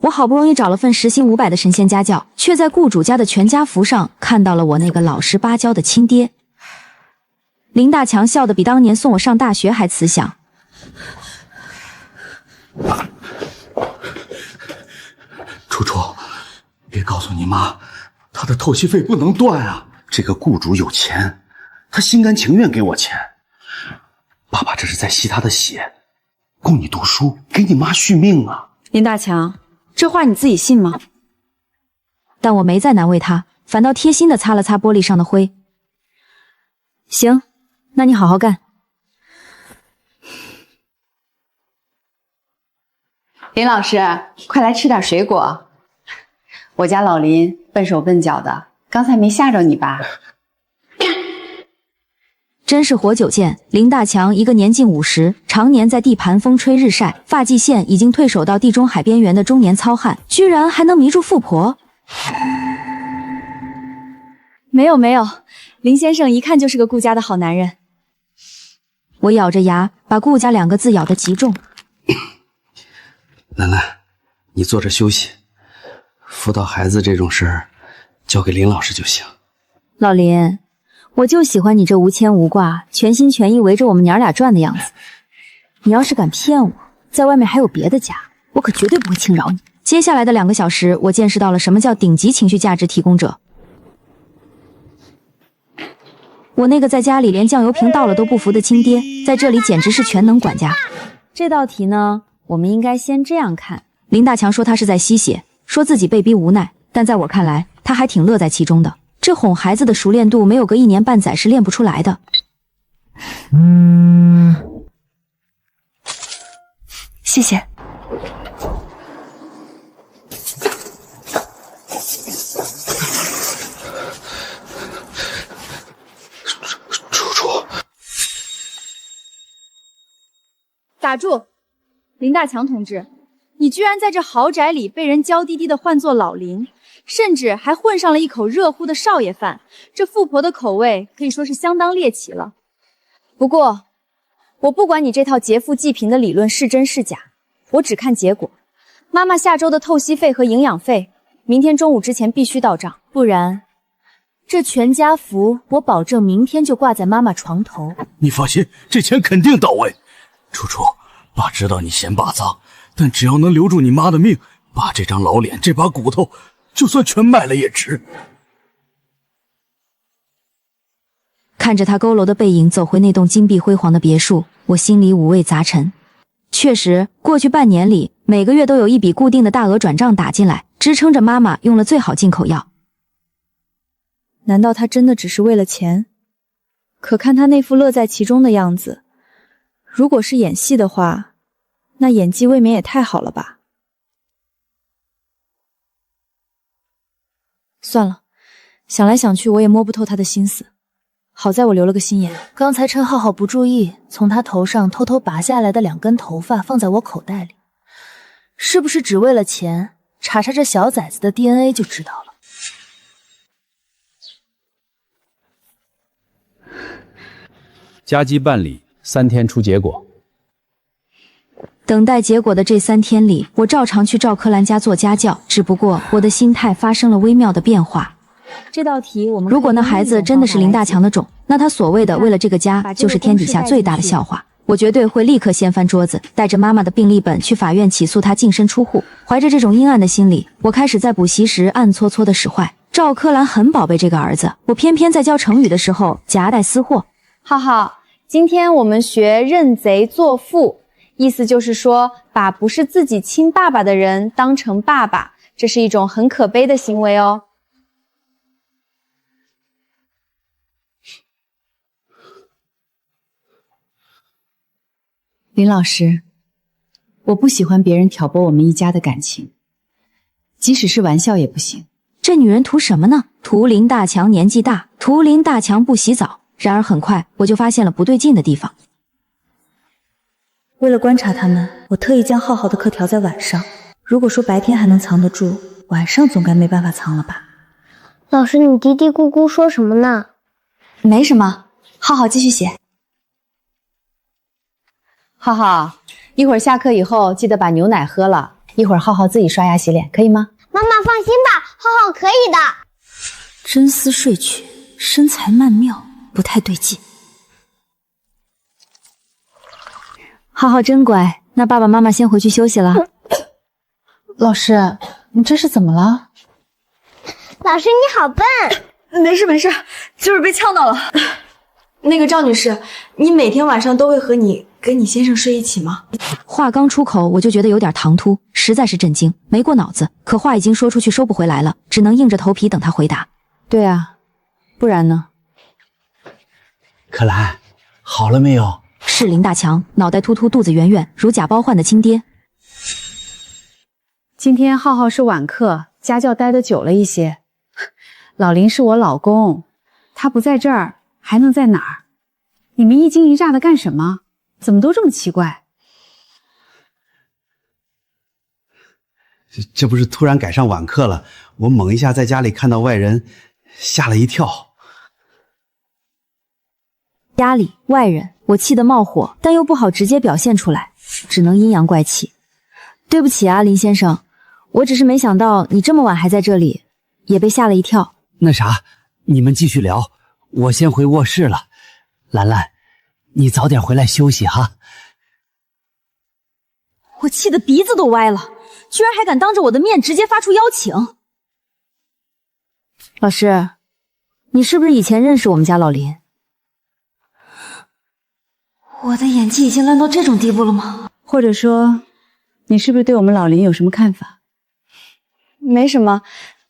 我好不容易找了份时薪500的神仙家教，却在雇主家的全家福上看到了我那个老实巴交的亲爹。林大强笑得比当年送我上大学还慈祥。楚楚，别告诉你妈，她的透析费不能断啊！这个雇主有钱，他心甘情愿给我钱。爸爸这是在吸他的血，供你读书，给你妈续命啊！林大强，这话你自己信吗？但我没再难为他，反倒贴心地擦了擦玻璃上的灰。行，那你好好干。林老师，快来吃点水果。我家老林笨手笨脚的，刚才没吓着你吧？真是活久见，林大强一个年近50，常年在地盘风吹日晒，发际线已经退守到地中海边缘的中年糙汉，居然还能迷住富婆。没有，林先生一看就是个顾家的好男人。我咬着牙，把顾家2个字咬得极重。兰兰，你坐着休息，辅导孩子这种事儿，交给林老师就行。老林，我就喜欢你这无牵无挂、全心全意围着我们娘俩转的样子。你要是敢骗我，在外面还有别的家，我可绝对不会轻饶你。接下来的2个小时，我见识到了什么叫顶级情绪价值提供者。我那个在家里连酱油瓶倒了都不服的亲爹，在这里简直是全能管家。这道题呢，我们应该先这样看。林大强说他是在吸血，说自己被逼无奈，但在我看来，他还挺乐在其中的。这哄孩子的熟练度，没有个1年半载是练不出来的。谢谢。楚楚，打住！林大强同志，你居然在这豪宅里被人娇滴滴的唤作老林，甚至还混上了一口热乎的少爷饭，这富婆的口味可以说是相当猎奇了。不过，我不管你这套劫富济贫的理论是真是假，我只看结果。妈妈下周的透析费和营养费，明天中午之前必须到账，不然这全家福我保证明天就挂在妈妈床头。你放心，这钱肯定到位。楚楚，爸知道你嫌爸脏，但只要能留住你妈的命，爸这张老脸，这把骨头，就算全卖了也值。看着他佝偻的背影走回那栋金碧辉煌的别墅，我心里五味杂陈。确实，过去半年里，每个月都有一笔固定的大额转账打进来，支撑着妈妈用了最好进口药。难道他真的只是为了钱？可看他那副乐在其中的样子，如果是演戏的话，那演技未免也太好了吧。算了，想来想去，我也摸不透他的心思。好在我留了个心眼，刚才趁浩浩不注意，从他头上偷偷拔下来的2根头发放在我口袋里，是不是只为了钱？查查这小崽子的 DNA 就知道了。加急办理，3天出结果。等待结果的这3天里，我照常去赵柯兰家做家教，只不过我的心态发生了微妙的变化。这道题我们如果那孩子真的是林大强的种，那他所谓的为了这个家，就是天底下最大的笑话。我绝对会立刻掀翻桌子，带着妈妈的病历本去法院起诉他净身出户。怀着这种阴暗的心理，我开始在补习时暗搓搓的使坏。赵柯兰很宝贝这个儿子，我偏偏在教成语的时候夹带私货。浩浩，今天我们学认贼作父，意思就是说把不是自己亲爸爸的人当成爸爸，这是一种很可悲的行为哦。林老师，我不喜欢别人挑拨我们一家的感情，即使是玩笑也不行。这女人图什么呢？图林大强年纪大，图林大强不洗澡。然而很快我就发现了不对劲的地方。为了观察他们，我特意将浩浩的课调在晚上。如果说白天还能藏得住，晚上总该没办法藏了吧？老师，你嘀嘀咕咕说什么呢？没什么，浩浩继续写。浩浩，一会儿下课以后记得把牛奶喝了，一会儿浩浩自己刷牙洗脸，可以吗？妈妈放心吧，浩浩可以的。真思睡去，身材曼妙，不太对劲。浩浩真乖，那爸爸妈妈先回去休息了。老师，你这是怎么了？老师你好笨。没事没事，就是被呛到了。那个赵女士，你每天晚上都会和你先生睡一起吗？话刚出口，我就觉得有点唐突，实在是震惊，没过脑子。可话已经说出去，收不回来了，只能硬着头皮等他回答。对啊，不然呢？可兰，好了没有？是林大强，脑袋秃秃，肚子圆圆，如假包换的亲爹。今天浩浩是晚课，家教待得久了一些。老林是我老公，他不在这儿还能在哪儿？你们一惊一乍的干什么？怎么都这么奇怪？这不是突然赶上晚课了，我猛一下在家里看到外人，吓了一跳。家里外人，我气得冒火，但又不好直接表现出来，只能阴阳怪气。对不起啊，林先生，我只是没想到你这么晚还在这里，也被吓了一跳。那啥，你们继续聊，我先回卧室了。兰兰，你早点回来休息哈。我气得鼻子都歪了，居然还敢当着我的面直接发出邀请。老师，你是不是以前认识我们家老林？我的演技已经烂到这种地步了吗？或者说，你是不是对我们老林有什么看法？没什么，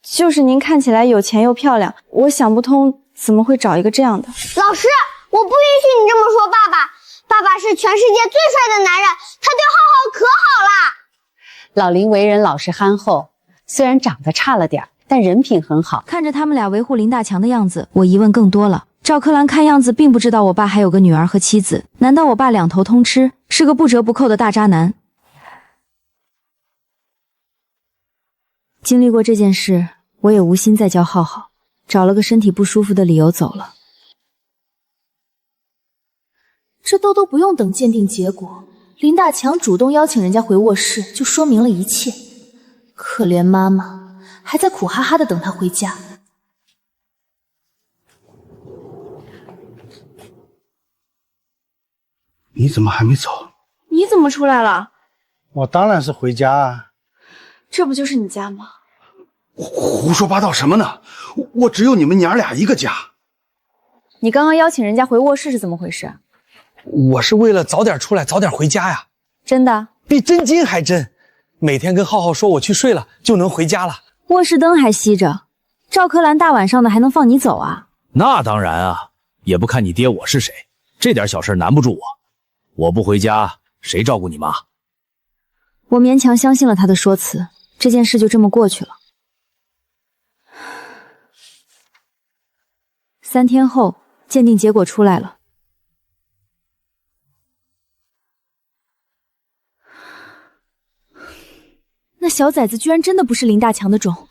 就是您看起来有钱又漂亮，我想不通怎么会找一个这样的。老师，我不允许你这么说爸爸。爸爸是全世界最帅的男人，他对浩浩可好了。老林为人老实憨厚，虽然长得差了点，但人品很好。看着他们俩维护林大强的样子，我疑问更多了。赵柯兰看样子并不知道我爸还有个女儿和妻子，难道我爸两头通吃，是个不折不扣的大渣男？经历过这件事，我也无心再教浩浩，找了个身体不舒服的理由走了。这都不用等鉴定结果，林大强主动邀请人家回卧室，就说明了一切。可怜妈妈还在苦哈哈的等他回家。你怎么还没走？你怎么出来了？我当然是回家啊。这不就是你家吗？胡说八道什么呢？我只有你们娘俩一个家。你刚刚邀请人家回卧室是怎么回事？我是为了早点出来，早点回家呀。真的？比真金还真。每天跟浩浩说我去睡了，就能回家了。卧室灯还熄着，赵柯兰大晚上的还能放你走啊？那当然啊，也不看你爹我是谁，这点小事难不住我。我不回家，谁照顾你妈？我勉强相信了他的说辞，这件事就这么过去了。3天后，鉴定结果出来了。那小崽子居然真的不是林大强的种，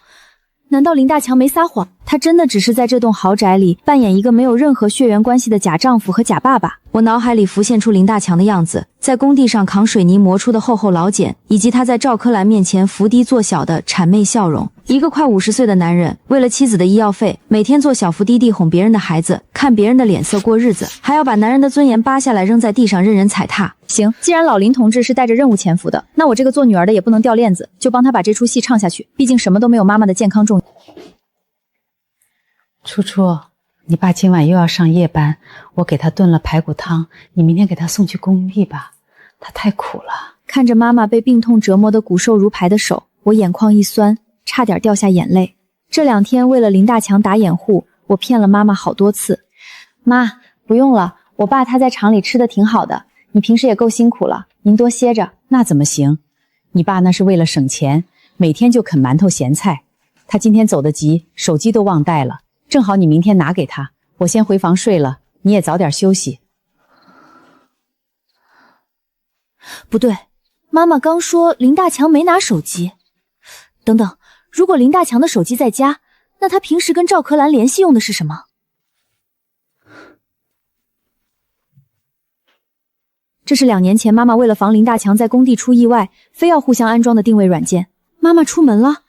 难道林大强没撒谎？他真的只是在这栋豪宅里扮演一个没有任何血缘关系的假丈夫和假爸爸？我脑海里浮现出林大强的样子，在工地上扛水泥磨出的厚厚老茧，以及他在赵柯兰面前伏低作小的谄媚笑容。一个快50岁的男人，为了妻子的医药费，每天做小伏低地哄别人的孩子，看别人的脸色过日子，还要把男人的尊严扒下来扔在地上任人踩踏。行，既然老林同志是带着任务潜伏的，那我这个做女儿的也不能掉链子，就帮他把这出戏唱下去，毕竟什么都没有妈妈的健康重要。初初，你爸今晚又要上夜班，我给他炖了排骨汤，你明天给他送去公寓吧，他太苦了。看着妈妈被病痛折磨得骨瘦如柴的手，我眼眶一酸，差点掉下眼泪。这2天为了林大强打掩护，我骗了妈妈好多次。妈，不用了，我爸他在厂里吃的挺好的，你平时也够辛苦了，您多歇着。那怎么行？你爸那是为了省钱，每天就啃馒头咸菜。他今天走得急，手机都忘带了，正好你明天拿给他。我先回房睡了，你也早点休息。不对，妈妈刚说林大强没拿手机。等等，如果林大强的手机在家，那他平时跟赵柯兰联系用的是什么？这是2年前妈妈为了防林大强在工地出意外，非要互相安装的定位软件。妈妈出门了，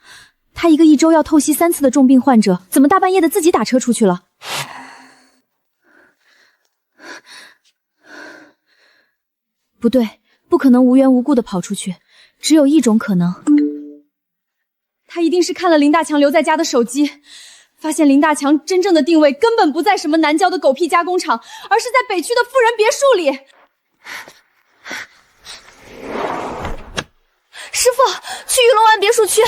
她一个1周要透析3次的重病患者，怎么大半夜的自己打车出去了？不对，不可能无缘无故的跑出去，只有一种可能，他一定是看了林大强留在家的手机，发现林大强真正的定位根本不在什么南郊的狗屁加工厂，而是在北区的富人别墅里。师傅，去玉龙湾别墅区。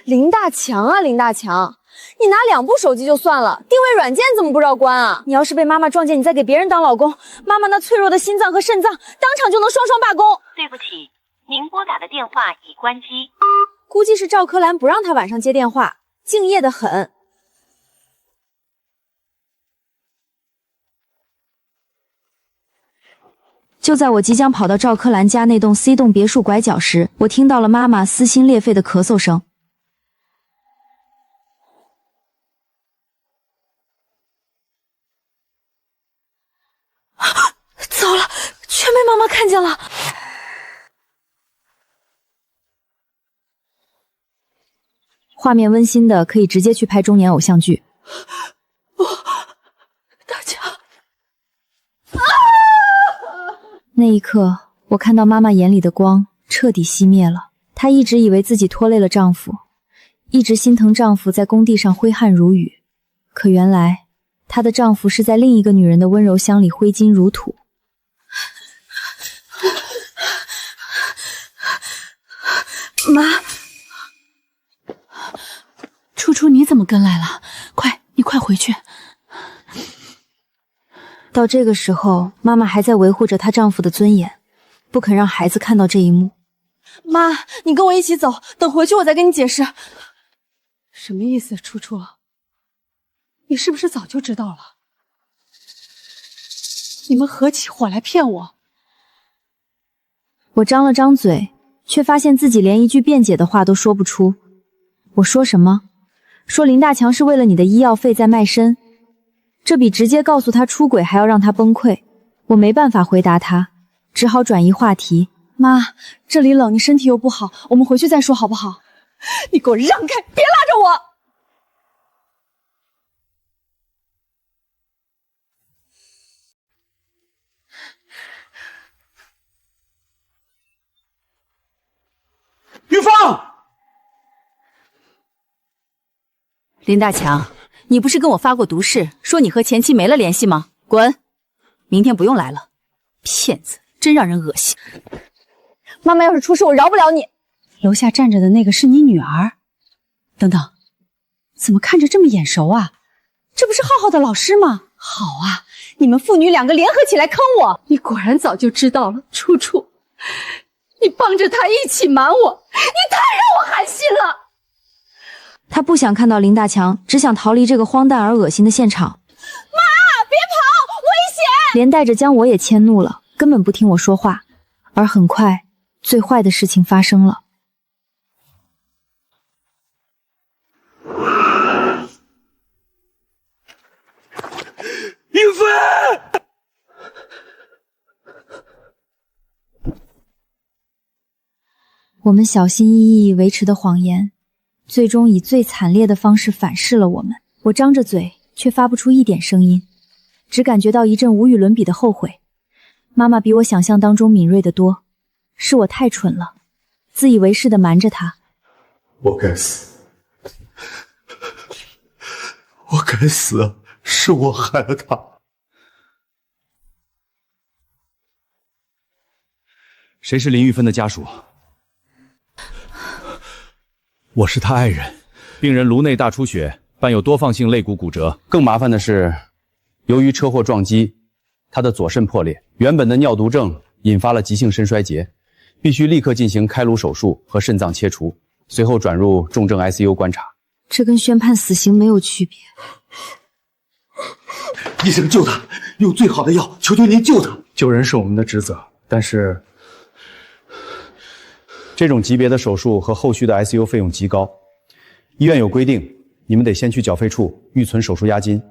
林大强啊，林大强，你拿2部手机就算了，定位软件怎么不知道关啊？你要是被妈妈撞见你在给别人当老公，妈妈那脆弱的心脏和肾脏当场就能双双罢工。对不起，您拨打的电话已关机。估计是赵柯兰不让他晚上接电话，敬业的很。就在我即将跑到赵柯兰家那栋 C 栋别墅拐角时，我听到了妈妈撕心裂肺的咳嗽声。糟了，全被妈妈看见了。画面温馨的可以直接去拍中年偶像剧。大强，那一刻，我看到妈妈眼里的光彻底熄灭了。她一直以为自己拖累了丈夫，一直心疼丈夫在工地上挥汗如雨，可原来她的丈夫是在另一个女人的温柔乡里挥金如土。妈，初初你怎么跟来了？你快回去。到这个时候，妈妈还在维护着她丈夫的尊严，不肯让孩子看到这一幕。妈，你跟我一起走，等回去我再跟你解释。什么意思，初初？你是不是早就知道了？你们合起伙来骗我？我张了张嘴，却发现自己连一句辩解的话都说不出。我说什么？说林大强是为了你的医药费在卖身，这比直接告诉他出轨还要让他崩溃。我没办法回答他，只好转移话题。妈，这里冷，你身体又不好，我们回去再说好不好？你给我让开，别拉着我！玉芳，林大强，你不是跟我发过毒誓，说你和前妻没了联系吗？滚！明天不用来了。骗子，真让人恶心。妈妈要是出事，我饶不了你。楼下站着的那个是你女儿？等等，怎么看着这么眼熟啊？这不是浩浩的老师吗？好啊，你们父女2个联合起来坑我！你果然早就知道了，初初，你帮着他一起瞒我，你太让我寒心了。她不想看到林大强，只想逃离这个荒诞而恶心的现场。妈，别跑，危险！连带着将我也迁怒了，根本不听我说话。而很快，最坏的事情发生了。云飞！我们小心翼翼维持的谎言，最终以最惨烈的方式反噬了我们。我张着嘴，却发不出一点声音，只感觉到一阵无与伦比的后悔。妈妈比我想象当中敏锐得多，是我太蠢了，自以为是的瞒着她。我该死，我该死，是我害了他。谁是林玉芬的家属？我是他爱人。病人颅内大出血，伴有多放性肋骨骨折。更麻烦的是，由于车祸撞击，他的左肾破裂，原本的尿毒症引发了急性肾衰竭，必须立刻进行开颅手术和肾脏切除，随后转入重症 ICU 观察。这跟宣判死刑没有区别。医生救他，用最好的药，求求您救他！救人是我们的职责，但是这种级别的手术和后续的 ICU 费用极高，医院有规定，你们得先去缴费处预存手术押金，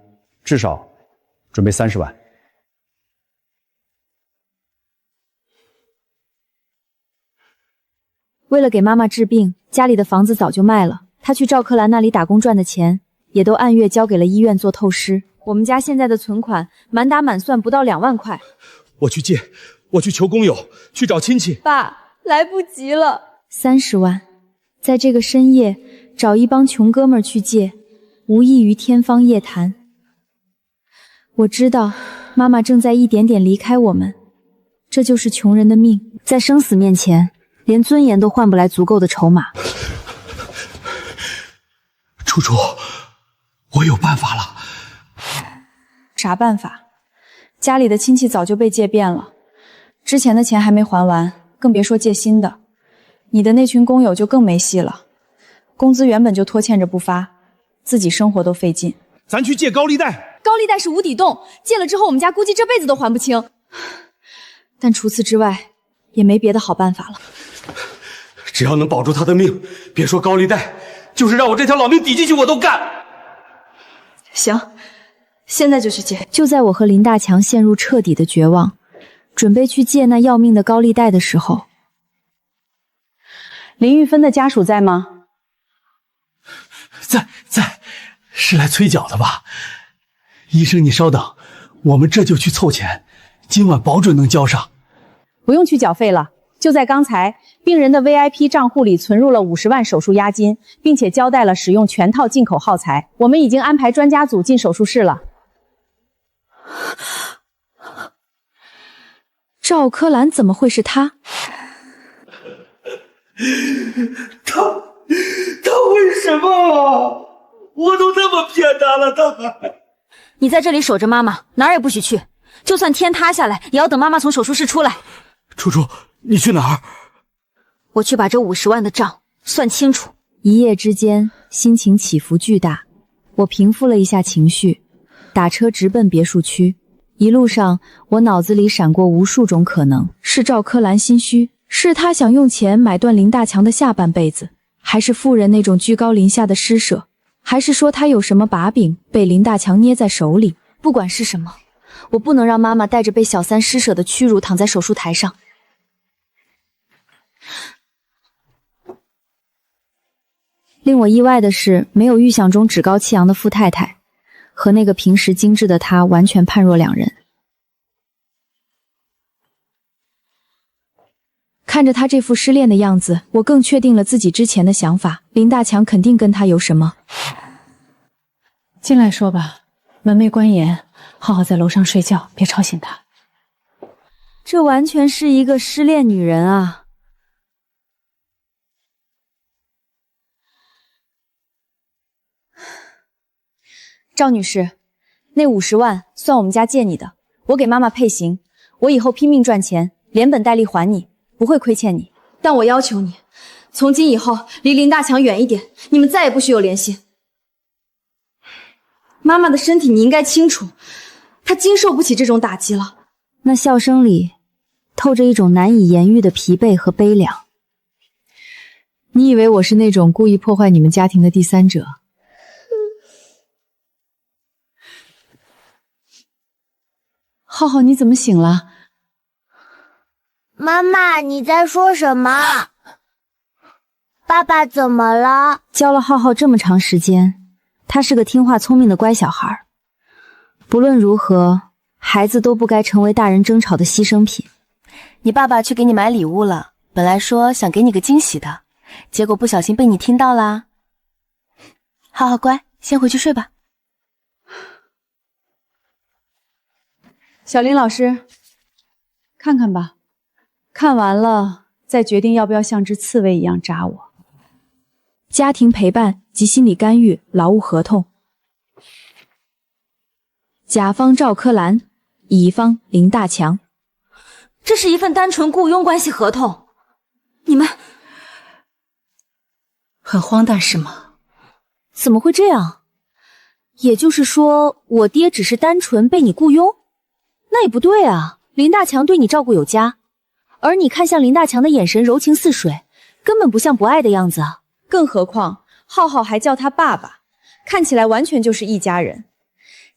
至少准备30万。为了给妈妈治病，家里的房子早就卖了，他去赵柯兰那里打工赚的钱，也都按月交给了医院做透支。我们家现在的存款满打满算不到2万块。我去借，我去求工友，去找亲戚。爸，来不及了。30万，在这个深夜找一帮穷哥们儿去借，无异于天方夜谭。我知道妈妈正在一点点离开我们，这就是穷人的命，在生死面前，连尊严都换不来足够的筹码。楚楚，我有办法了。啥办法？家里的亲戚早就被借遍了，之前的钱还没还完，更别说借新的。你的那群工友就更没戏了，工资原本就拖欠着不发，自己生活都费劲。咱去借高利贷。高利贷是无底洞，借了之后我们家估计这辈子都还不清。但除此之外，也没别的好办法了。只要能保住他的命，别说高利贷，就是让我这条老命抵进去我都干。行，现在就去借。就在我和林大强陷入彻底的绝望，准备去借那要命的高利贷的时候，林玉芬的家属在吗？在，是来催缴的吧？医生，你稍等，我们这就去凑钱，今晚保准能交上。不用去缴费了，就在刚才，病人的 VIP 账户里存入了50万手术押金，并且交代了使用全套进口耗材。我们已经安排专家组进手术室了。赵柯兰怎么会是他？他为什么？我都那么骗他了，他还……你在这里守着妈妈，哪儿也不许去。就算天塌下来，也要等妈妈从手术室出来。楚楚，你去哪儿？我去把这50万的账算清楚。一夜之间，心情起伏巨大。我平复了一下情绪，打车直奔别墅区。一路上，我脑子里闪过无数种可能：是赵柯兰心虚，是他想用钱买断林大强的下半辈子，还是妇人那种居高临下的施舍，还是说他有什么把柄被林大强捏在手里？不管是什么，我不能让妈妈带着被小三施舍的屈辱躺在手术台上。令我意外的是，没有预想中趾高气扬的傅太太，和那个平时精致的她完全判若两人。看着他这副失恋的样子，我更确定了自己之前的想法，林大强肯定跟他有什么。进来说吧，门没关严，浩浩在楼上睡觉，别吵醒他。这完全是一个失恋女人啊！赵女士，那50万算我们家借你的，我给妈妈配型，我以后拼命赚钱，连本带利还你，不会亏欠你。但我要求你，从今以后离林大强远一点，你们再也不许有联系。妈妈的身体你应该清楚，她经受不起这种打击了。那笑声里透着一种难以言喻的疲惫和悲凉。你以为我是那种故意破坏你们家庭的第三者？浩浩，你怎么醒了？妈妈，你在说什么？爸爸怎么了？教了浩浩这么长时间，他是个听话聪明的乖小孩。不论如何，孩子都不该成为大人争吵的牺牲品。你爸爸去给你买礼物了，本来说想给你个惊喜的，结果不小心被你听到啦。浩浩乖，先回去睡吧。小林老师，看看吧，看完了再决定要不要像只刺猬一样扎我。家庭陪伴及心理干预劳务合同。甲方赵柯兰，乙方林大强。这是一份单纯雇佣关系合同，你们很荒诞是吗？怎么会这样？也就是说，我爹只是单纯被你雇佣？那也不对啊，林大强对你照顾有加，而你看向林大强的眼神柔情似水，根本不像不爱的样子啊。更何况浩浩还叫他爸爸，看起来完全就是一家人。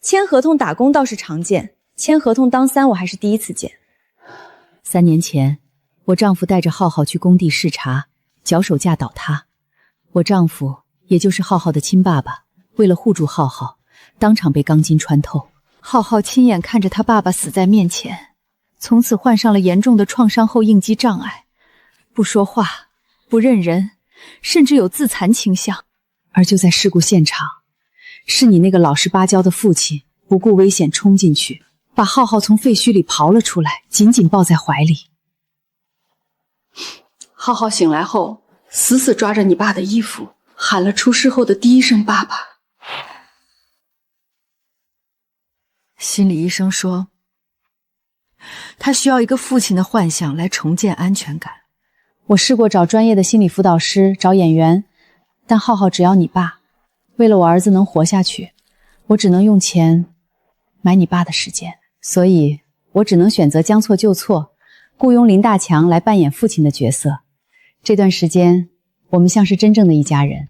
签合同打工倒是常见，签合同当三我还是第一次见。3年前，我丈夫带着浩浩去工地视察，脚手架倒塌。我丈夫，也就是浩浩的亲爸爸，为了护住浩浩，当场被钢筋穿透。浩浩亲眼看着他爸爸死在面前，从此患上了严重的创伤后应激障碍，不说话，不认人，甚至有自残倾向。而就在事故现场，是你那个老实巴交的父亲不顾危险冲进去，把浩浩从废墟里刨了出来，紧紧抱在怀里。浩浩醒来后，死死抓着你爸的衣服，喊了出事后的第一声爸爸。心理医生说，他需要一个父亲的幻象来重建安全感。我试过找专业的心理辅导师，找演员，但浩浩只要你爸。为了我儿子能活下去，我只能用钱买你爸的时间，所以我只能选择将错就错，雇佣林大强来扮演父亲的角色。这段时间，我们像是真正的一家人。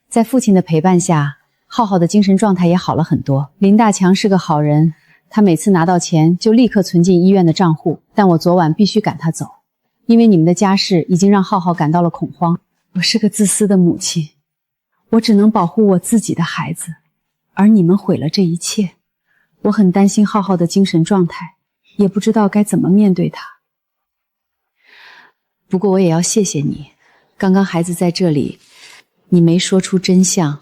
在父亲的陪伴下，浩浩的精神状态也好了很多。林大强是个好人，他每次拿到钱就立刻存进医院的账户，但我昨晚必须赶他走，因为你们的家事已经让浩浩感到了恐慌。我是个自私的母亲，我只能保护我自己的孩子，而你们毁了这一切。我很担心浩浩的精神状态，也不知道该怎么面对他。不过我也要谢谢你，刚刚孩子在这里，你没说出真相，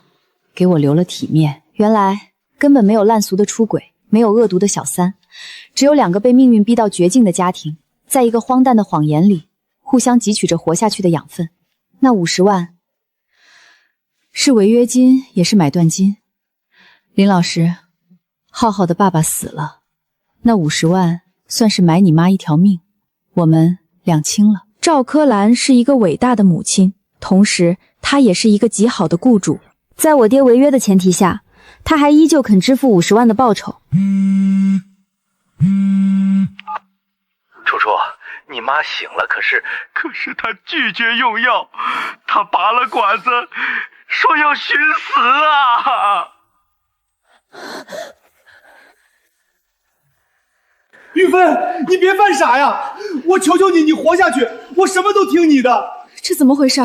给我留了体面。原来根本没有烂俗的出轨，没有恶毒的小三，只有两个被命运逼到绝境的家庭，在一个荒诞的谎言里，互相汲取着活下去的养分。那50万是违约金，也是买断金。林老师，浩浩的爸爸死了，那50万算是买你妈一条命，我们两清了。赵柯兰是一个伟大的母亲，同时她也是一个极好的雇主。在我爹违约的前提下，她还依旧肯支付50万的报酬。楚楚，你妈醒了，可是她拒绝用药，她拔了管子，说要寻死啊！玉芬，你别犯傻呀！我求求你，你活下去，我什么都听你的。这怎么回事？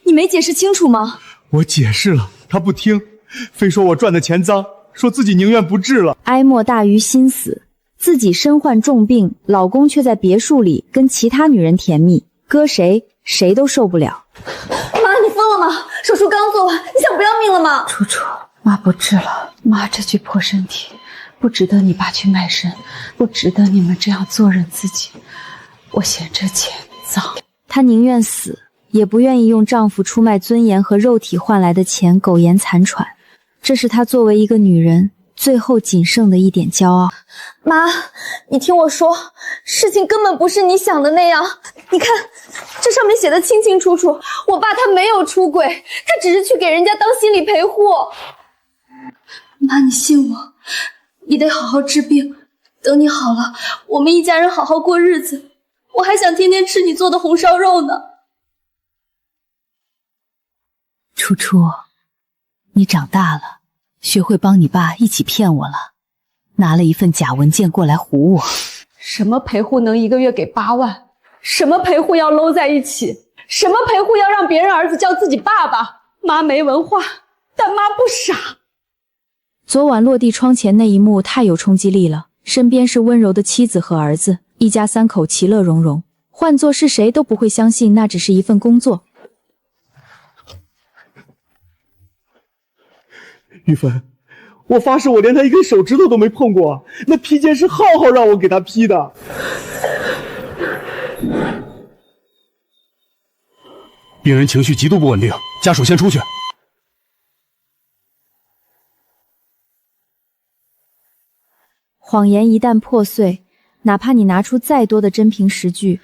你没解释清楚吗？我解释了，他不听，非说我赚的钱脏，说自己宁愿不治了。哀莫大于心死，自己身患重病，老公却在别墅里跟其他女人甜蜜，搁谁都受不了。妈，你疯了吗？手术刚做完，你想不要命了吗？楚楚，妈不治了，妈这具破身体不值得你爸去卖身，不值得你们这样做人自己。我嫌这钱脏。她宁愿死，也不愿意用丈夫出卖尊严和肉体换来的钱苟延残喘。这是她作为一个女人最后仅剩的一点骄傲。妈，你听我说，事情根本不是你想的那样。你看，这上面写的清清楚楚，我爸他没有出轨，他只是去给人家当心理陪护。妈，你信我，你得好好治病，等你好了，我们一家人好好过日子。我还想天天吃你做的红烧肉呢。楚楚，你长大了，学会帮你爸一起骗我了，拿了一份假文件过来唬我。什么陪护能一个月给8万？什么陪护要搂在一起？什么陪护要让别人儿子叫自己爸爸？妈没文化，但妈不傻。昨晚落地窗前那一幕太有冲击力了，身边是温柔的妻子和儿子，一家3口其乐融融。换作是谁都不会相信那只是一份工作。玉芬，我发誓我连他一根手指头都没碰过，那披肩是浩浩让我给他披的。病人情绪极度不稳定，家属先出去。谎言一旦破碎，哪怕你拿出再多的真凭实据，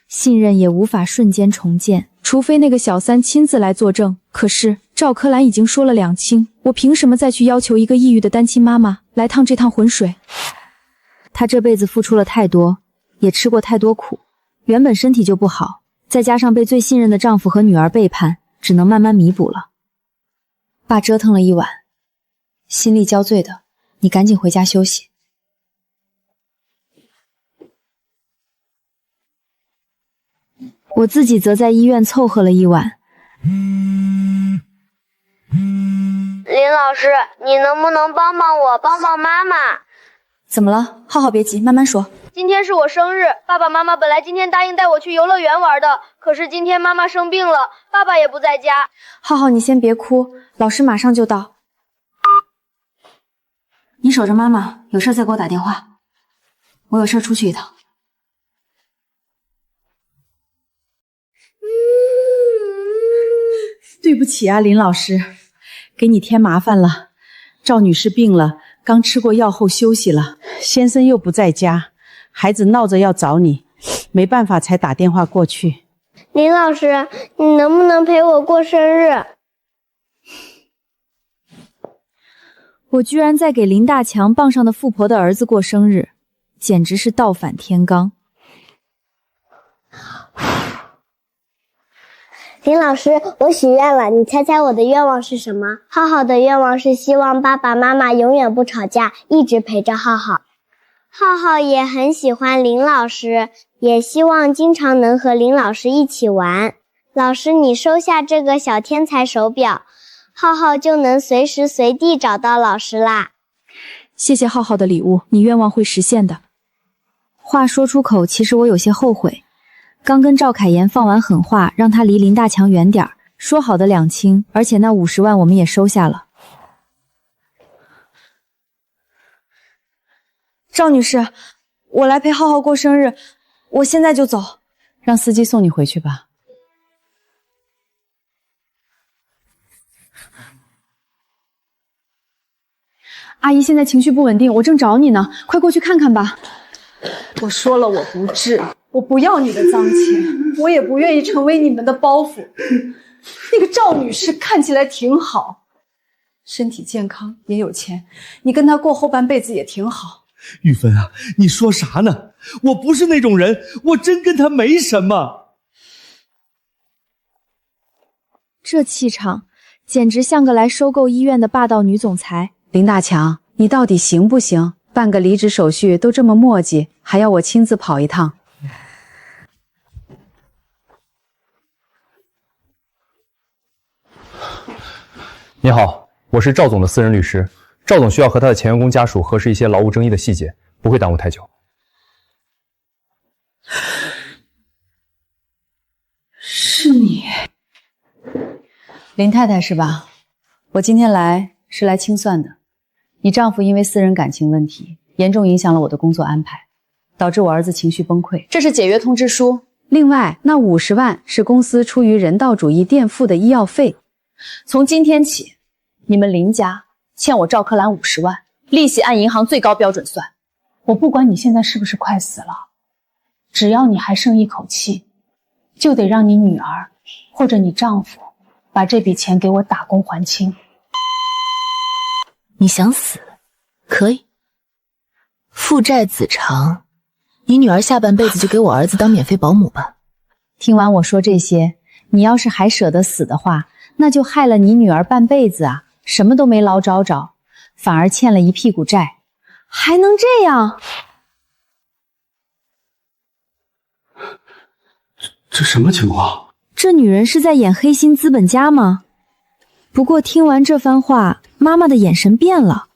信任也无法瞬间重建，除非那个小三亲自来作证。可是赵柯兰已经说了2清，我凭什么再去要求一个抑郁的单亲妈妈来趟这趟浑水？她这辈子付出了太多，也吃过太多苦，原本身体就不好，再加上被最信任的丈夫和女儿背叛，只能慢慢弥补了。爸折腾了一晚，心力交瘁的，你赶紧回家休息。我自己则在医院凑合了一晚。林老师，你能不能帮帮我，帮帮妈妈？怎么了？浩浩别急，慢慢说。今天是我生日，爸爸妈妈本来今天答应带我去游乐园玩的，可是今天妈妈生病了，爸爸也不在家。浩浩，你先别哭，老师马上就到。你守着妈妈，有事再给我打电话。我有事出去一趟。对不起啊，林老师，给你添麻烦了。赵女士病了，刚吃过药后休息了，先生又不在家，孩子闹着要找你，没办法才打电话过去。林老师，你能不能陪我过生日？我居然在给林大强傍上的富婆的儿子过生日，简直是倒反天罡。林老师，我许愿了，你猜猜我的愿望是什么？浩浩的愿望是希望爸爸妈妈永远不吵架，一直陪着浩浩。浩浩也很喜欢林老师，也希望经常能和林老师一起玩。老师，你收下这个小天才手表，浩浩就能随时随地找到老师啦。谢谢浩浩的礼物，你愿望会实现的。话说出口，其实我有些后悔。刚跟赵凯言放完狠话，让他离林大强远点儿，说好的两清，而且那50万我们也收下了。赵女士，我来陪浩浩过生日，我现在就走。让司机送你回去吧。阿姨现在情绪不稳定，我正找你呢，快过去看看吧。我说了，我不治，我不要你的脏钱，我也不愿意成为你们的包袱。那个赵女士看起来挺好，身体健康，也有钱，你跟她过后半辈子也挺好。玉芬啊，你说啥呢？我不是那种人，我真跟她没什么。这气场，简直像个来收购医院的霸道女总裁。林大强，你到底行不行？办个离职手续都这么磨叽，还要我亲自跑一趟？你好，我是赵总的私人律师。赵总需要和他的前员工家属核实一些劳务争议的细节，不会耽误太久。是你，林太太是吧？我今天来是来清算的。你丈夫因为私人感情问题，严重影响了我的工作安排，导致我儿子情绪崩溃。这是解约通知书。另外，那50万是公司出于人道主义垫付的医药费。从今天起，你们林家欠我赵克兰50万，利息按银行最高标准算。我不管你现在是不是快死了，只要你还剩一口气，就得让你女儿或者你丈夫把这笔钱给我打工还清。你想死，可以。父债子偿，你女儿下半辈子就给我儿子当免费保姆吧。听完我说这些，你要是还舍得死的话，那就害了你女儿半辈子啊，什么都没捞着，反而欠了一屁股债。还能这样？这什么情况？这女人是在演黑心资本家吗？不过听完这番话，妈妈的眼神变了。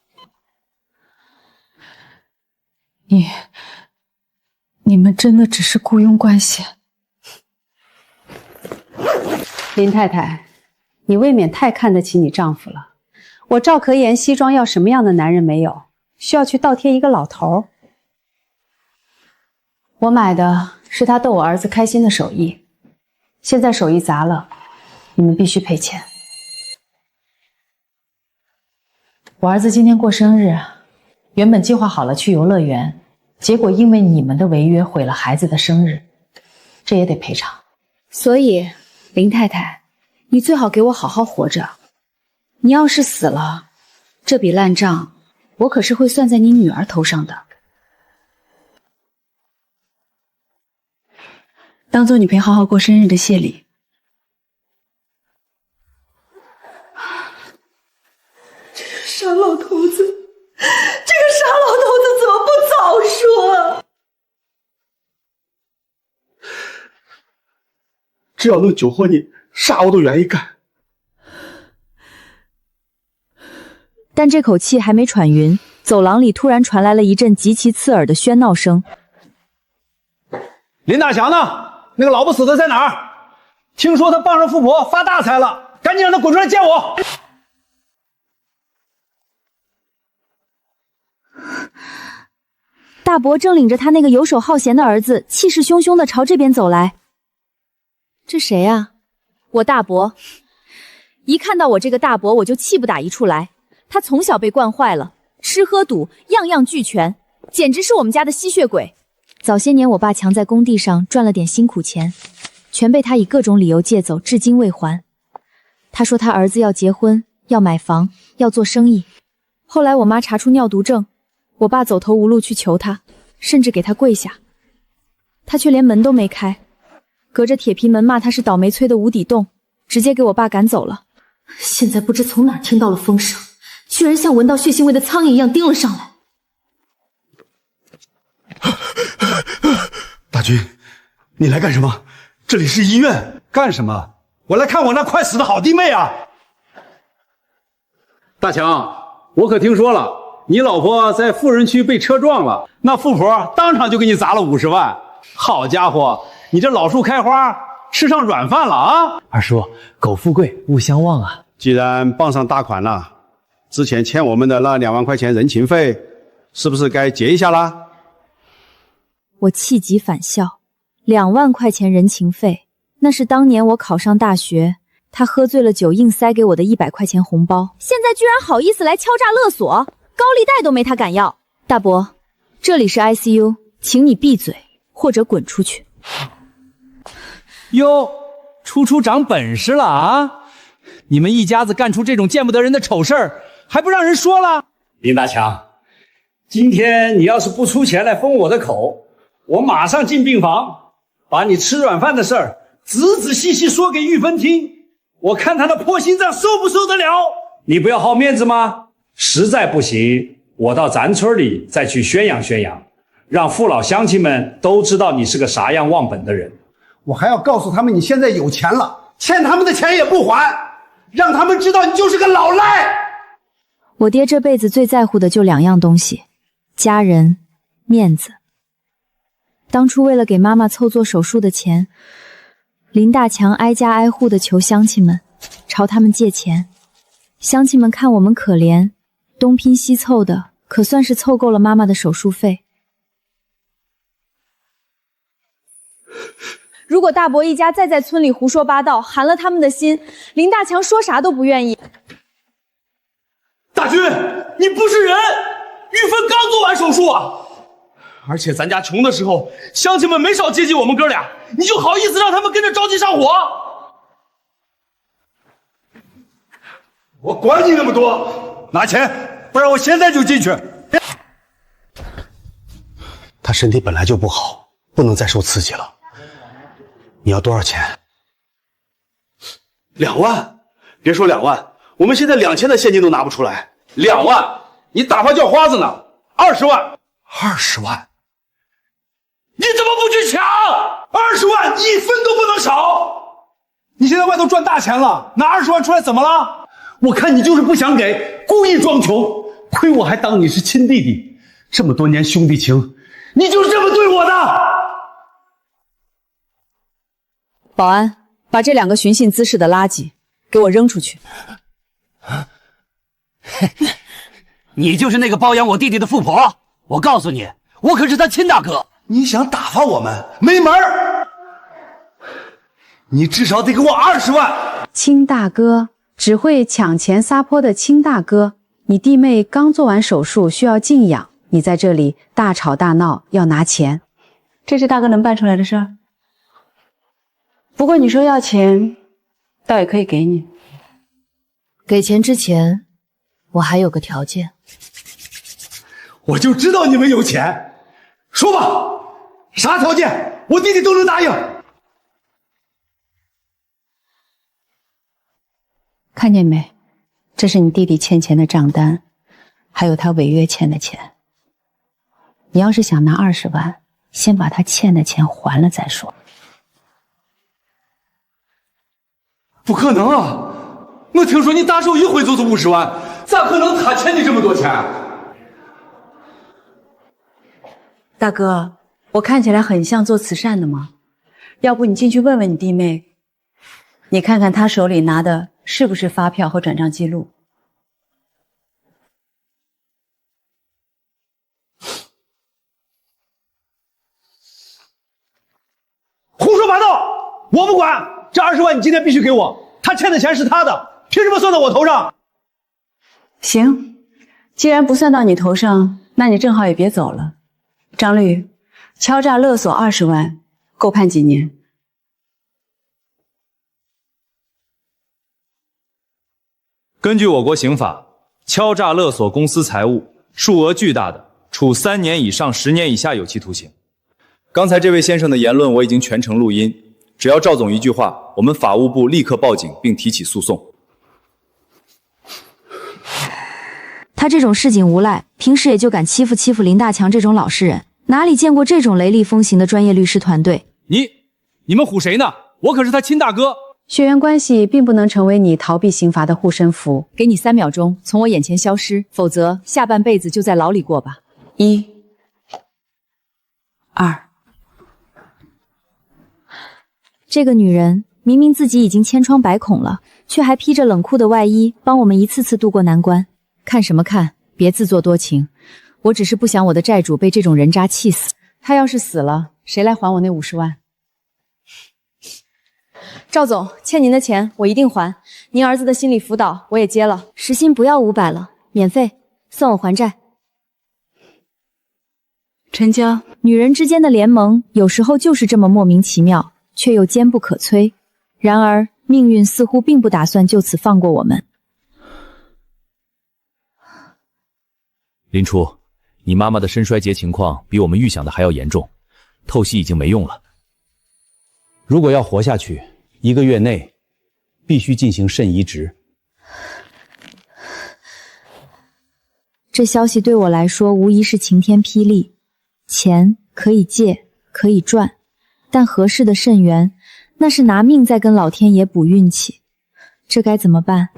你们真的只是雇佣关系？林太太，你未免太看得起你丈夫了。我赵可言西庄要什么样的男人没有？需要去倒贴一个老头？我买的是他逗我儿子开心的手艺，现在手艺砸了，你们必须赔钱。我儿子今天过生日，原本计划好了去游乐园，结果因为你们的违约毁了孩子的生日，这也得赔偿。所以，林太太，你最好给我好好活着。你要是死了，这笔烂账我可是会算在你女儿头上的。当做你陪浩浩过生日的谢礼。傻老头子，这个傻老头子怎么不早说啊？只要能救活你，啥我都愿意干。但这口气还没喘匀，走廊里突然传来了一阵极其刺耳的喧闹声。林大强呢？那个老不死的在哪儿？听说他傍上富婆发大财了，赶紧让他滚出来见我！大伯正领着他那个游手好闲的儿子，气势汹汹地朝这边走来。这谁呀？我大伯。一看到我这个大伯，我就气不打一处来。他从小被惯坏了，吃喝赌样样俱全，简直是我们家的吸血鬼。早些年我爸强在工地上赚了点辛苦钱，全被他以各种理由借走，至今未还。他说他儿子要结婚，要买房，要做生意。后来我妈查出尿毒症，我爸走投无路去求他，甚至给他跪下，他却连门都没开，隔着铁皮门骂他是倒霉催的无底洞，直接给我爸赶走了。现在不知从哪儿听到了风声，居然像闻到血腥味的苍蝇一样盯了上来。大军，你来干什么？这里是医院。干什么？我来看我那快死的好弟妹啊！大强，我可听说了，你老婆在富人区被车撞了，那富婆当场就给你砸了50万。好家伙，你这老树开花，吃上软饭了啊！二叔，苟富贵，勿相忘啊！既然傍上大款了，之前欠我们的那2万块钱人情费，是不是该结一下啦？我气急反笑，2万块钱人情费，那是当年我考上大学，他喝醉了酒硬塞给我的100块钱红包，现在居然好意思来敲诈勒索，高利贷都没他敢要。大伯，这里是 ICU， 请你闭嘴或者滚出去。哟，初长本事了啊！你们一家子干出这种见不得人的丑事儿，还不让人说了？林大强，今天你要是不出钱来封我的口，我马上进病房，把你吃软饭的事儿仔仔细细说给玉芬听，我看她的破心脏受不受得了。你不要好面子吗？实在不行，我到咱村里再去宣扬宣扬，让父老乡亲们都知道你是个啥样忘本的人。我还要告诉他们你现在有钱了，欠他们的钱也不还，让他们知道你就是个老赖。我爹这辈子最在乎的就2样东西，家人、面子。当初为了给妈妈凑做手术的钱，林大强挨家挨户的求乡亲们，朝他们借钱。乡亲们看我们可怜，东拼西凑的，可算是凑够了妈妈的手术费。如果大伯一家再在村里胡说八道，寒了他们的心，林大强说啥都不愿意。大军，你不是人！玉芬刚做完手术啊！而且咱家穷的时候，乡亲们没少接济我们哥俩，你就好意思让他们跟着着急上火？我管你那么多，拿钱，不然我现在就进去。他身体本来就不好，不能再受刺激了。你要多少钱？2万，别说2万，我们现在2000的现金都拿不出来。2万，你打发叫花子呢？20万，20万。你怎么不去抢？20万1分都不能少！你现在外头赚大钱了，拿20万出来怎么了？我看你就是不想给，故意装穷。亏我还当你是亲弟弟，这么多年兄弟情，你就是这么对我的。保安，把这2个寻衅滋事的垃圾给我扔出去。你就是那个包养我弟弟的富婆！我告诉你，我可是他亲大哥。你想打发我们？没门儿！你至少得给我20万！亲大哥，只会抢钱撒泼的亲大哥，你弟妹刚做完手术需要静养，你在这里大吵大闹要拿钱，这是大哥能办出来的事儿？不过你说要钱，倒也可以给你。给钱之前，我还有个条件。我就知道你们有钱，说吧，啥条件，我弟弟都能答应。看见没？这是你弟弟欠钱的账单，还有他违约欠的钱。你要是想拿20万，先把他欠的钱还了再说。不可能啊！我听说你大手一挥就是50万，咋可能他欠你这么多钱？大哥，我看起来很像做慈善的吗？要不你进去问问你弟妹，你看看他手里拿的是不是发票和转账记录？胡说八道！我不管，这20万你今天必须给我。他欠的钱是他的，凭什么算到我头上？行，既然不算到你头上，那你正好也别走了。张律，敲诈勒索20万，够判几年？根据我国刑法，敲诈勒索公私财物，数额巨大的，处3年以上10年以下有期徒刑。刚才这位先生的言论我已经全程录音，只要赵总一句话，我们法务部立刻报警并提起诉讼。他这种市井无赖，平时也就敢欺负林大强这种老实人，哪里见过这种雷厉风行的专业律师团队？你们唬谁呢？我可是他亲大哥。血缘关系并不能成为你逃避刑罚的护身符。给你3秒钟从我眼前消失，否则下半辈子就在牢里过吧。1、2。这个女人明明自己已经千疮百孔了，却还披着冷酷的外衣，帮我们一次次度过难关。看什么看？别自作多情。我只是不想我的债主被这种人渣气死。他要是死了，谁来还我那50万？赵总，欠您的钱我一定还。您儿子的心理辅导我也接了，时薪不要500了，免费，算我还债。成交。女人之间的联盟有时候就是这么莫名其妙，却又坚不可摧。然而命运似乎并不打算就此放过我们。林初，你妈妈的肾衰竭情况比我们预想的还要严重，透析已经没用了。如果要活下去，1个月内必须进行肾移植。这消息对我来说无疑是晴天霹雳。钱可以借，可以赚，但合适的肾源，那是拿命在跟老天爷补运气。这该怎么办？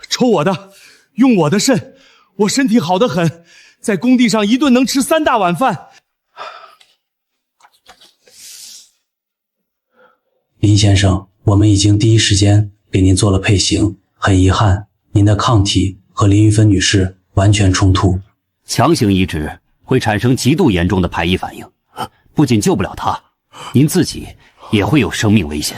抽我的，用我的肾，我身体好得很，在工地上一顿能吃3大碗饭。林先生，我们已经第一时间给您做了配型，很遗憾，您的抗体和林玉芬女士完全冲突。强行移植会产生极度严重的排异反应，不仅救不了她，您自己也会有生命危险。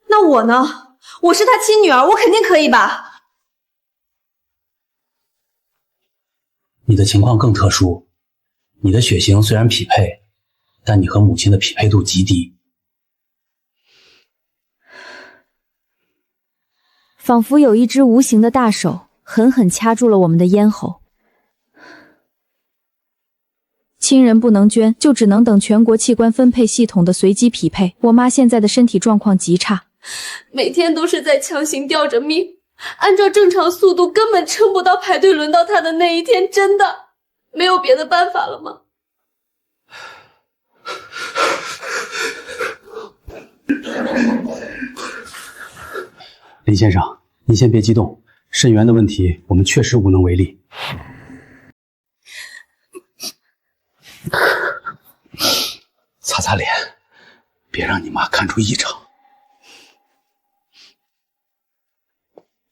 那我呢？我是他亲女儿，我肯定可以吧？你的情况更特殊，你的血型虽然匹配，但你和母亲的匹配度极低。仿佛有一只无形的大手狠狠掐住了我们的咽喉。亲人不能捐，就只能等全国器官分配系统的随机匹配。我妈现在的身体状况极差，每天都是在强行吊着命，按照正常速度根本撑不到排队轮到她的那一天，真的没有别的办法了吗？林先生，您先别激动，肾源的问题我们确实无能为力。擦擦脸，别让你妈看出异常。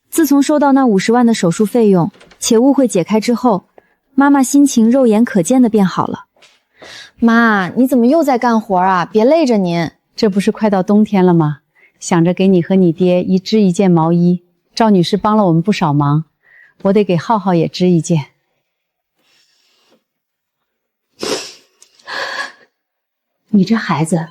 自从收到那50万的手术费用，且误会解开之后，妈妈心情肉眼可见的变好了。妈，你怎么又在干活啊？别累着您。这不是快到冬天了吗？想着给你和你爹一织一件毛衣，赵女士帮了我们不少忙，我得给浩浩也织一件。你这孩子，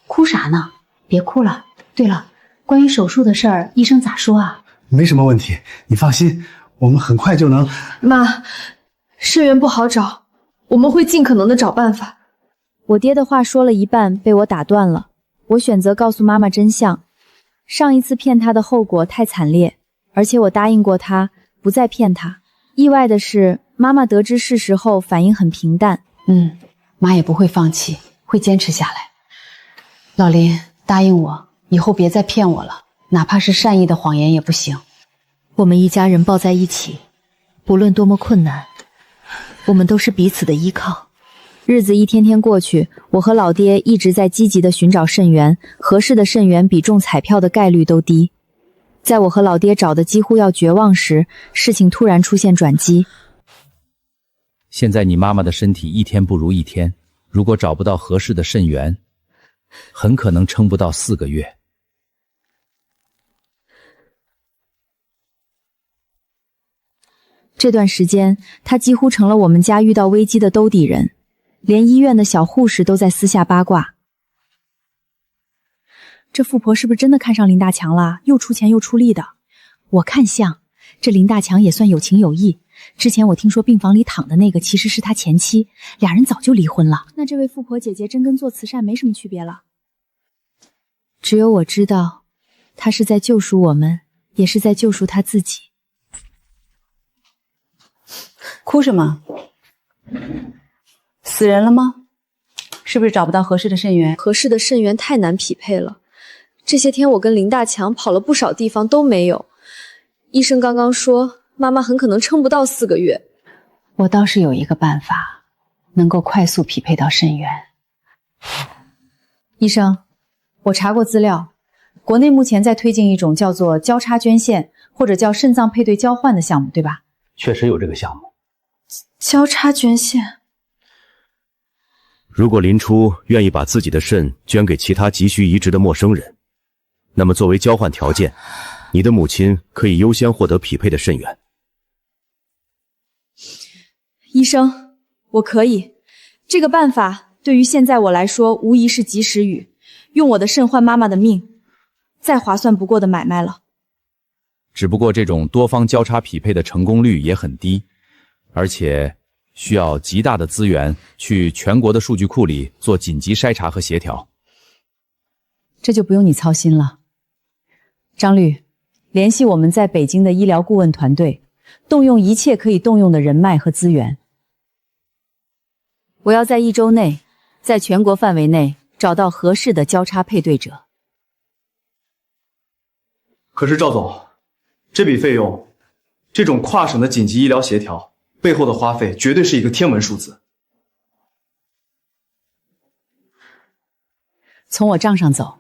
哭啥呢？别哭了。对了，关于手术的事儿，医生咋说啊？没什么问题，你放心，我们很快就能。妈，肾源不好找，我们会尽可能的找办法。我爹的话说了一半，被我打断了。我选择告诉妈妈真相。上一次骗她的后果太惨烈，而且我答应过她不再骗她。意外的是，妈妈得知事实后反应很平淡。妈也不会放弃，会坚持下来。老林，答应我，以后别再骗我了，哪怕是善意的谎言也不行。我们一家人抱在一起，不论多么困难，我们都是彼此的依靠。日子一天天过去，我和老爹一直在积极地寻找肾源，合适的肾源比中彩票的概率都低。在我和老爹找的几乎要绝望时，事情突然出现转机。现在你妈妈的身体一天不如一天，如果找不到合适的肾源，很可能撑不到4个月。这段时间，她几乎成了我们家遇到危机的兜底人，连医院的小护士都在私下八卦。这富婆是不是真的看上林大强了？又出钱又出力的。我看像，这林大强也算有情有义。之前我听说病房里躺的那个其实是他前妻，俩人早就离婚了。那这位富婆姐姐真跟做慈善没什么区别了。只有我知道，她是在救赎我们，也是在救赎她自己。哭什么？死人了吗？是不是找不到合适的肾源？合适的肾源太难匹配了。这些天我跟林大强跑了不少地方都没有。医生刚刚说，妈妈很可能撑不到4个月。我倒是有一个办法，能够快速匹配到肾源。医生，我查过资料，国内目前在推进一种叫做交叉捐献，或者叫肾脏配对交换的项目，对吧？确实有这个项目。交叉捐献。如果林初愿意把自己的肾捐给其他急需移植的陌生人，那么作为交换条件，你的母亲可以优先获得匹配的肾源。医生，我可以。这个办法对于现在我来说无疑是及时雨，用我的肾换妈妈的命，再划算不过的买卖了。只不过这种多方交叉匹配的成功率也很低，而且需要极大的资源去全国的数据库里做紧急筛查和协调。这就不用你操心了。张律，联系我们在北京的医疗顾问团队，动用一切可以动用的人脉和资源。我要在1周内，在全国范围内找到合适的交叉配对者。可是赵总，这笔费用，这种跨省的紧急医疗协调背后的花费绝对是一个天文数字。从我账上走。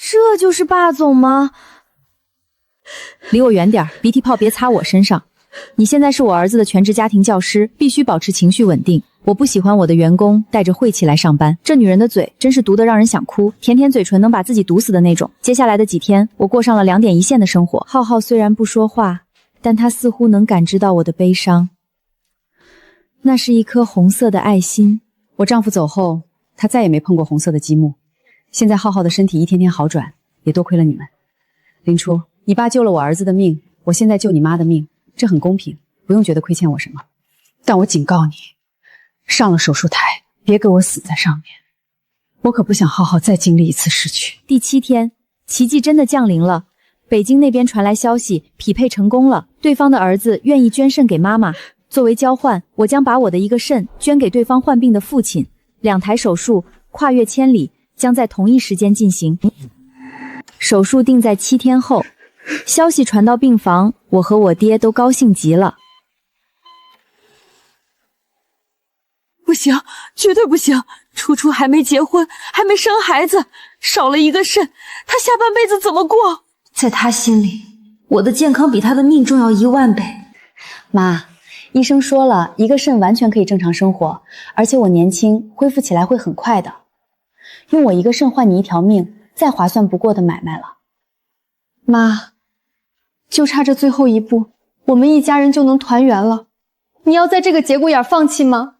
这就是霸总吗？离我远点，鼻涕泡别擦我身上。你现在是我儿子的全职家庭教师，必须保持情绪稳定。我不喜欢我的员工带着晦气来上班。这女人的嘴真是毒得让人想哭，甜甜嘴唇能把自己毒死的那种。接下来的几天，我过上了2点一线的生活。浩浩虽然不说话，但他似乎能感知到我的悲伤。那是一颗红色的爱心。我丈夫走后，他再也没碰过红色的积木。现在浩浩的身体一天天好转，也多亏了你们。林初，你爸救了我儿子的命，我现在救你妈的命，这很公平，不用觉得亏欠我什么。但我警告你，上了手术台，别给我死在上面。我可不想浩浩再经历一次失去。第7天，奇迹真的降临了。北京那边传来消息，匹配成功了，对方的儿子愿意捐肾给妈妈。作为交换，我将把我的一个肾捐给对方患病的父亲。2台手术跨越千里，将在同一时间进行。手术定在7天后。消息传到病房，我和我爹都高兴极了。不行，绝对不行！初初还没结婚，还没生孩子，少了一个肾，他下半辈子怎么过？在他心里，我的健康比他的命重要10000倍。妈，医生说了，一个肾完全可以正常生活，而且我年轻，恢复起来会很快的。用我一个肾换你一条命，再划算不过的买卖了。妈，就差这最后一步，我们一家人就能团圆了。你要在这个节骨眼放弃吗？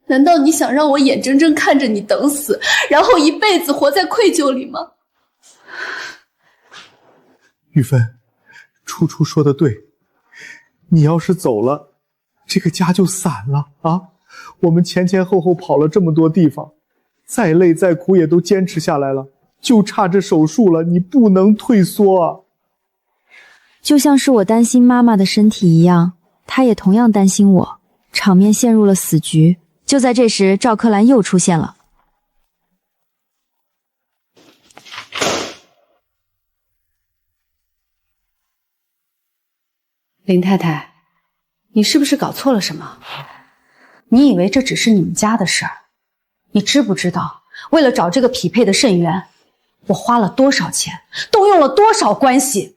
难道你想让我眼睁睁看着你等死，然后一辈子活在愧疚里吗？玉芬，初初说的对，你要是走了，这个家就散了啊！我们前前后后跑了这么多地方，再累再苦也都坚持下来了，就差这手术了，你不能退缩啊！就像是我担心妈妈的身体一样，他也同样担心我，场面陷入了死局。就在这时，赵柯兰又出现了。林太太，你是不是搞错了什么？你以为这只是你们家的事儿？你知不知道，为了找这个匹配的肾源，我花了多少钱，动用了多少关系？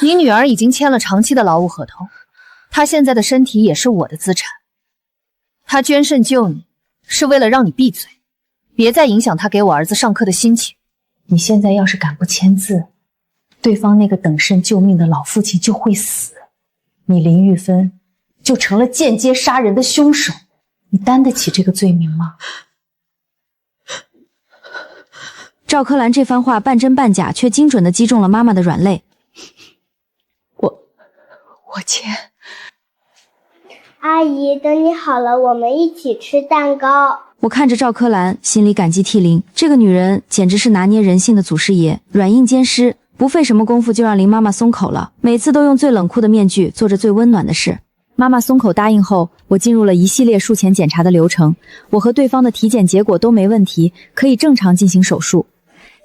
你女儿已经签了长期的劳务合同，她现在的身体也是我的资产。她捐肾救你，是为了让你闭嘴，别再影响她给我儿子上课的心情。你现在要是敢不签字，对方那个等肾救命的老父亲就会死，你林玉芬就成了间接杀人的凶手，你担得起这个罪名吗？赵柯兰这番话半真半假，却精准地击中了妈妈的软肋。我签。阿姨，等你好了，我们一起吃蛋糕。我看着赵柯兰，心里感激涕零。这个女人简直是拿捏人性的祖师爷，软硬兼施，不费什么功夫就让林妈妈松口了。每次都用最冷酷的面具做着最温暖的事。妈妈松口答应后，我进入了一系列术前检查的流程。我和对方的体检结果都没问题，可以正常进行手术。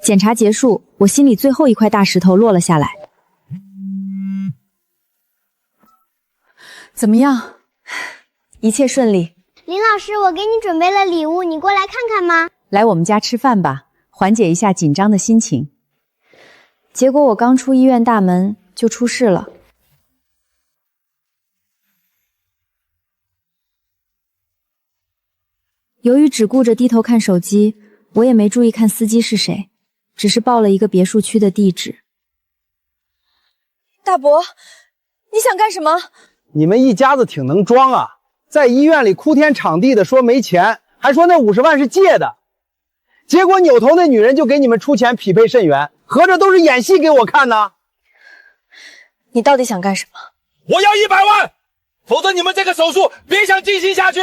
检查结束，我心里最后一块大石头落了下来。怎么样？一切顺利。林老师，我给你准备了礼物，你过来看看吗？来我们家吃饭吧，缓解一下紧张的心情。结果我刚出医院大门就出事了。由于只顾着低头看手机，我也没注意看司机是谁，只是报了一个别墅区的地址。大伯，你想干什么？你们一家子挺能装啊，在医院里哭天抢地的说没钱，还说那50万是借的，结果扭头那女人就给你们出钱匹配肾源，合着都是演戏给我看呢。你到底想干什么？我要100万，否则你们这个手术别想进行下去。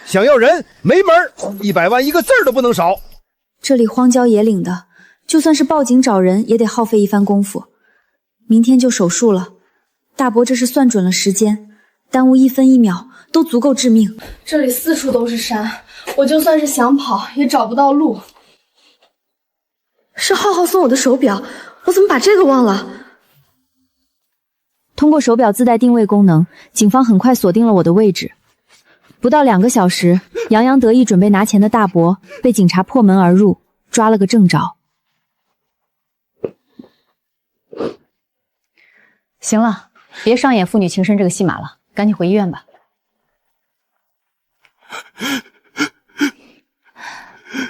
想要人没门，100万一个字儿都不能少。这里荒郊野岭的，就算是报警找人也得耗费一番功夫。明天就手术了，大伯这是算准了时间，耽误1分1秒都足够致命。这里四处都是山，我就算是想跑也找不到路。是浩浩送我的手表，我怎么把这个忘了？通过手表自带定位功能，警方很快锁定了我的位置。不到2个小时，洋洋得意准备拿钱的大伯被警察破门而入，抓了个正着。行了，别上演父女情深这个戏码了，赶紧回医院吧。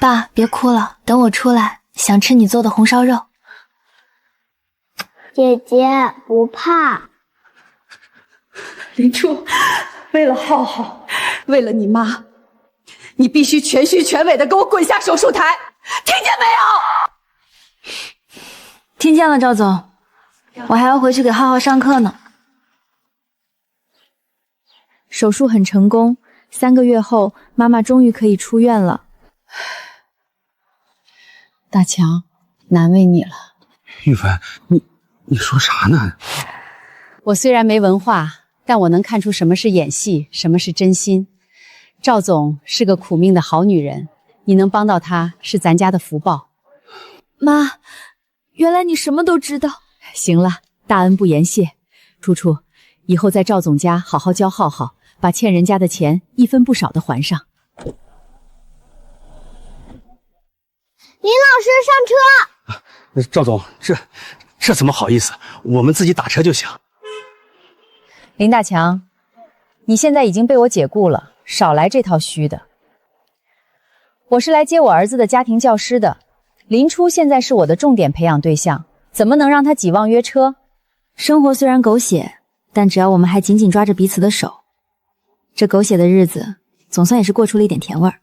爸，别哭了，等我出来，想吃你做的红烧肉。姐姐不怕。林初，为了浩浩，为了你妈，你必须全虚全伪的给我滚下手术台，听见没有？听见了，赵总，我还要回去给浩浩上课呢。手术很成功，3个月后，妈妈终于可以出院了。大强，难为你了。玉芬，你说啥呢？我虽然没文化，但我能看出什么是演戏，什么是真心。赵总是个苦命的好女人，你能帮到她是咱家的福报。妈，原来你什么都知道。行了，大恩不言谢。楚楚，以后在赵总家好好教浩浩，把欠人家的钱一分不少的还上。林老师上车。赵总，这怎么好意思？我们自己打车就行。林大强，你现在已经被我解雇了，少来这套虚的。我是来接我儿子的家庭教师的，林初现在是我的重点培养对象，怎么能让他寄望约车？生活虽然狗血，但只要我们还紧紧抓着彼此的手，这狗血的日子总算也是过出了一点甜味儿。